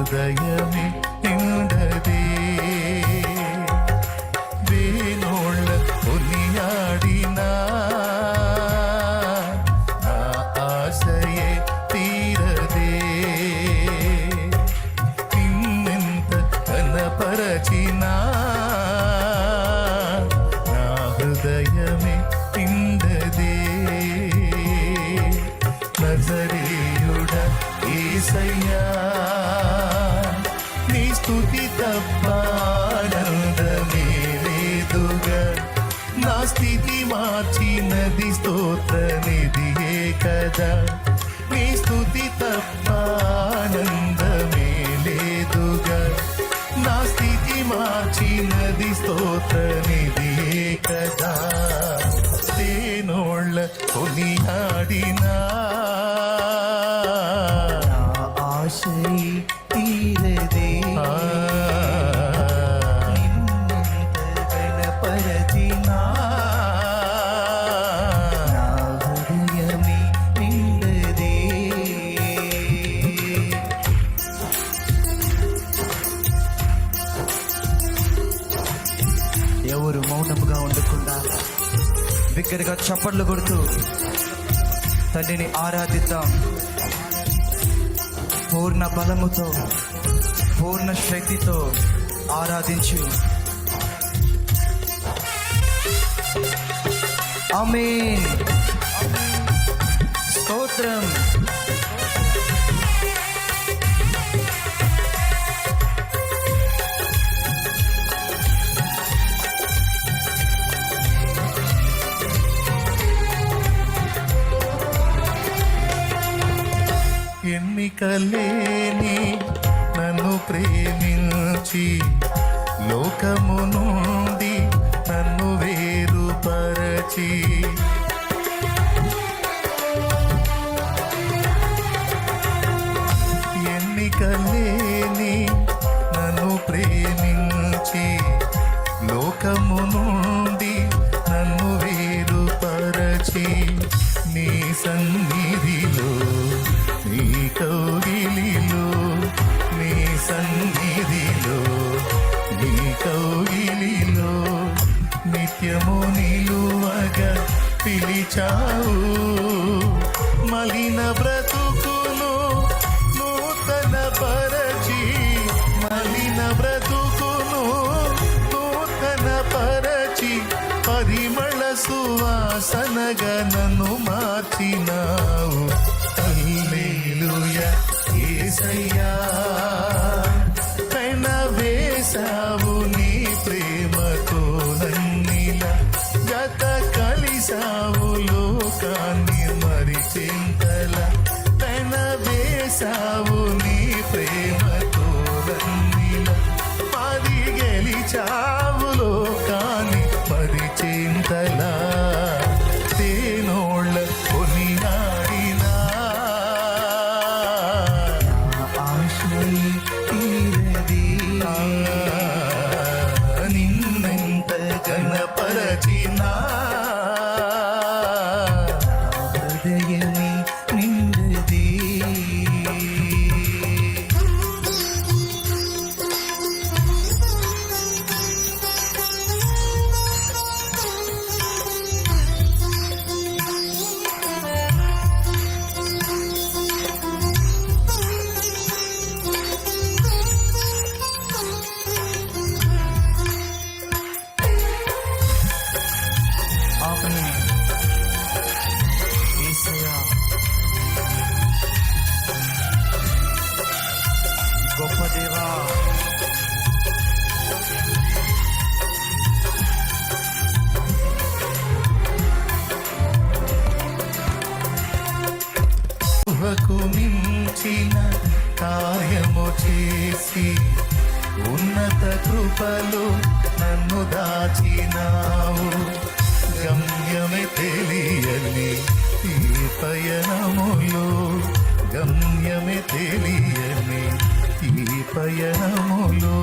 హృదయమే నిండదే వేణోళ్ళ కొనియాడినా నా ఆశయే తీరదే నిన్నెంత కనపరచినా నా హృదయమే నిండదే నజరేయుడ యేసయ్యా నీ స్తుతి తప్ప ఆనందమే లేదుగా నా స్థితి మార్చినది స్తోత్రనిధియే కదా నీ స్తుతి తప్ప ఆనందమే లేదుగా నా స్థితి మార్చినది స్తోత్రనిధియే కదా తేనోళ్ళ కొనియాడినా ఆశై తీరదే నిన్నెంత గణపరచినా నా హృదయమే నిండదే ఎవరు మౌనముగా ఉండకుండా బిగ్గరగా చప్పట్లు కొడుతూ తండ్రిని ఆరాధిద్దాం. పూర్ణ బలముతో పూర్ణ శక్తితో ఆరాధించు. ఆమేన్. స్తోత్రం. ఎన్నికలేని నన్ను ప్రేమించి లోకము నుండి నన్ను వేరుపరచి ఎన్నికలేని నన్ను ప్రేమించి లోకము నుండి నన్ను వేరుపరచి నీ సన్నిధిలో నీ కౌగిలిలో నీ సన్నిధిలో నీ కౌగిలిలో నిత్యము నిలువగా పిలిచావు మలిన బ్రతుకును నూతన పరచి మలిన బ్రతుకును నూతన పరచి పరిమళ సువాసనగా నన్ను మార్చినావు. హల్లెలూయా యేసయ్యా పెనవేశావు నీ ప్రేమతో నన్నిలా జత కలిసావు లోకాన్ని మరిచెంతల పెనవేశావు నీ ప్రేమతో నన్నిలా మరి గెలిచావు లోకాన్ని మరిచెంతలా తేనోళ్ళ కొనియాడినా నిన్నెంత గణపరచినా హృదయమే నిండదే గొప్ప దేవా ఊహకు మించిన కార్యము చేసి ఉన్నత కృపలో నన్ను దాచినావు గమ్యమే తెలియని ఈ పయనములో గమ్యమే తెలియని ఈ పయనములో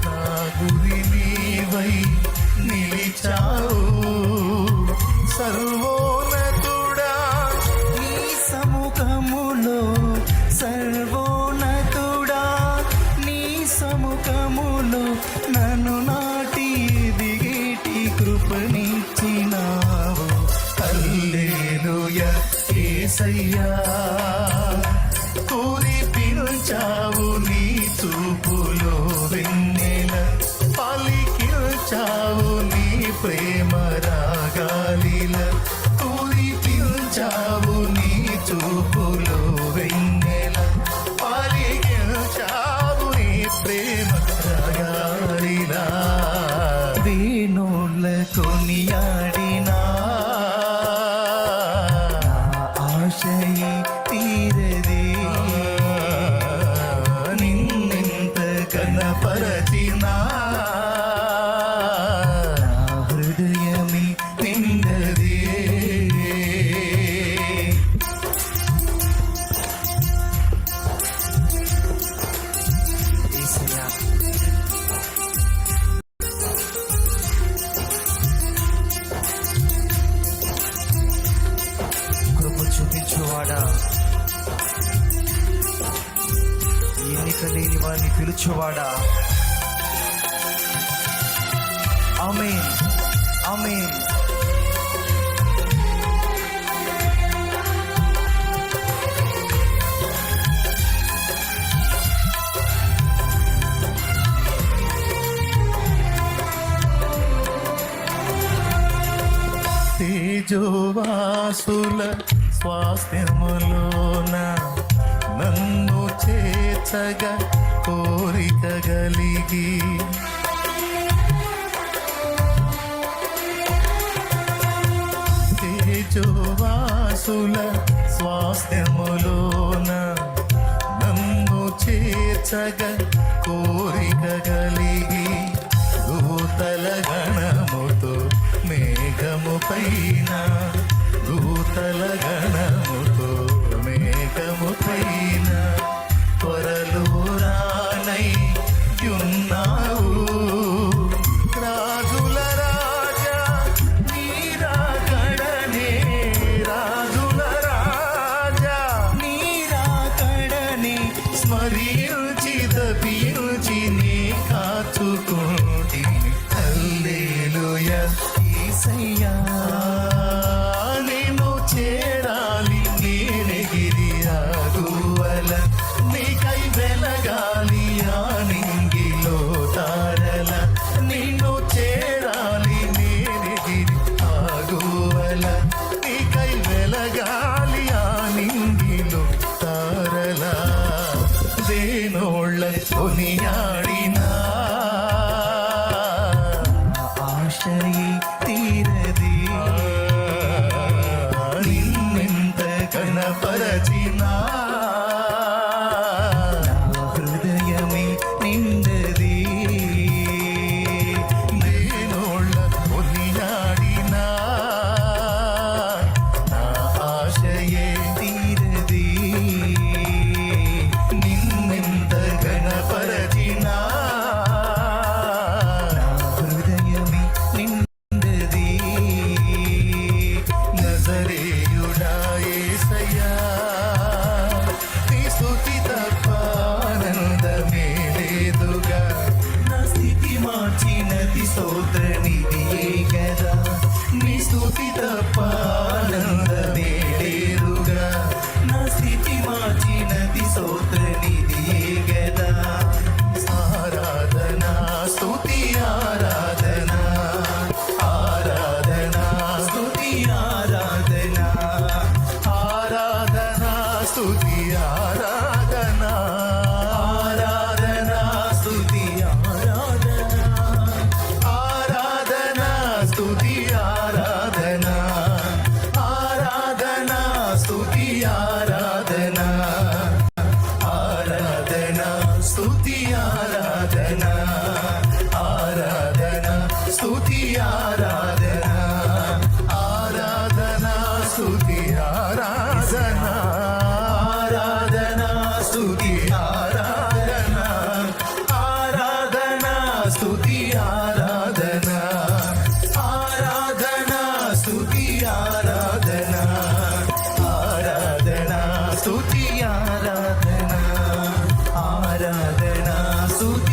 నా గురి నీవై నిలిచావు సర్వోన్నతుడా నీ సముఖములో సర్వోన్నతుడా కృపనిచ్చినావు. హల్లెలూయా యేసయ్యా, కురిపించావు నీ చూపులో వెన్నెల, పలికించావు నీ ప్రేమ రాగాలిల, కురిపించావు నీ చూపులో వెన్నెల, పలికించావు నీ ప్రేమ రాగాలిల. వేణోళ్ళ కొనియాడినా ఆశయే తీరదే, నిన్నెంత కనపరచినా హృదయమే నిండదే. యేసయ్యా, కృప చూపించువాడా, ఎన్నిక లేని వారిని పిలుచువాడా. ఆమేన్, ఆమేన్. తేజోవాసుల స్వాస్థ్యములోన నన్ను చేర్చగా కోరిక కలిగి, తేజోవాసుల స్వాస్థ్యములోన నన్ను చేర్చగా కోరిక కలిగి, దూతల గణముతో మేఘము పైన, దూతల గణముతో మేఘము పైన త్వరలో రానై యున్నావు. రాజుల రాజా నీరాకడనే, రాజుల రాజా నీరాకడనే స్మరించి దపించి నీ కాచుకుంటిని. హల్లెలూయా యేసయ్యా, నేను చేరాలి నేనెగిరి ఆగువల, నీకై వెలగాలి ఆ నింగిలో తారల, నిన్ను చేరాలి నేనెగిరి ఆగువల, నీకై వెలగాలి ఆ నింగిలో తారల. దేనోళ్ళ కొనియాడినా ఆశయే తీరదే, నిన్నెంత కనపరచినా హృదయమే నిండదే. దేనోళ్ళ కొనియాడినా నా ఆశయే తీరదే, నిన్నెంత కనపరచినా హృదయమే నిండదే. నజరేయుడా యేసయ్యా, నీ స్తుతి తప్ప ఆనందమే లేదుగా, నా స్థితి మార్చినది స్తోత్ర నిధియే గదా, నీ స్తుతి తప్ప ఆనందమే లేదుగా, నా స్థితి మార్చినది స్తోత్ర నిధియే గదా. ఆరాధనా స్తుతి ఆరాధనా, ఆరాధనా స్తుతి ఆరాధన, ఆరాధనా స్తుతి ఆరాధనా, ఆరాధన స్తుతి ఆరాధన, ఆరాధనా స్తుతి ఆరాధనా, ఆరాధనా స్తుతి ఆరాధనా, ఆరాధనా స్తుతి ఆరాధనా, ఆరాధనా స్తుతి ఆరాధనా, ఆరాధనా స్తుతి ఆరాధనా, ఆరాధనా స్తుతి ఆరాధనా, ఆరాధనా స్తుతి ఆరాధనా, ఆరాధనా స్తుతి ఆరాధనా, ఆరాధనా స్తుతి ఆరాధనా, ఆరాధనా స్తుతి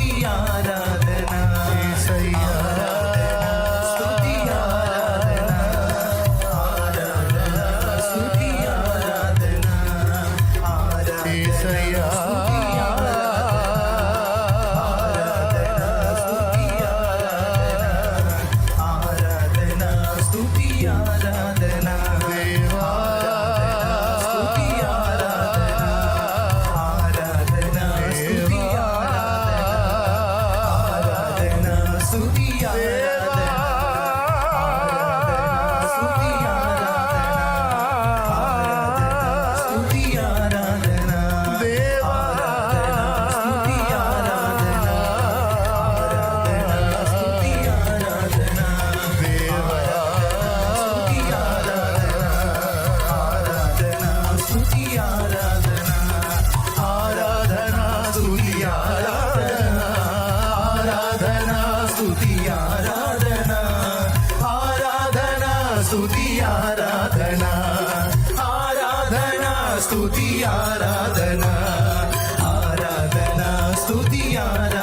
స్తుతి ఆరాధన ఆరాధన స్తుతి ఆరాధన ఆరాధన స్తుతి ఆరాధన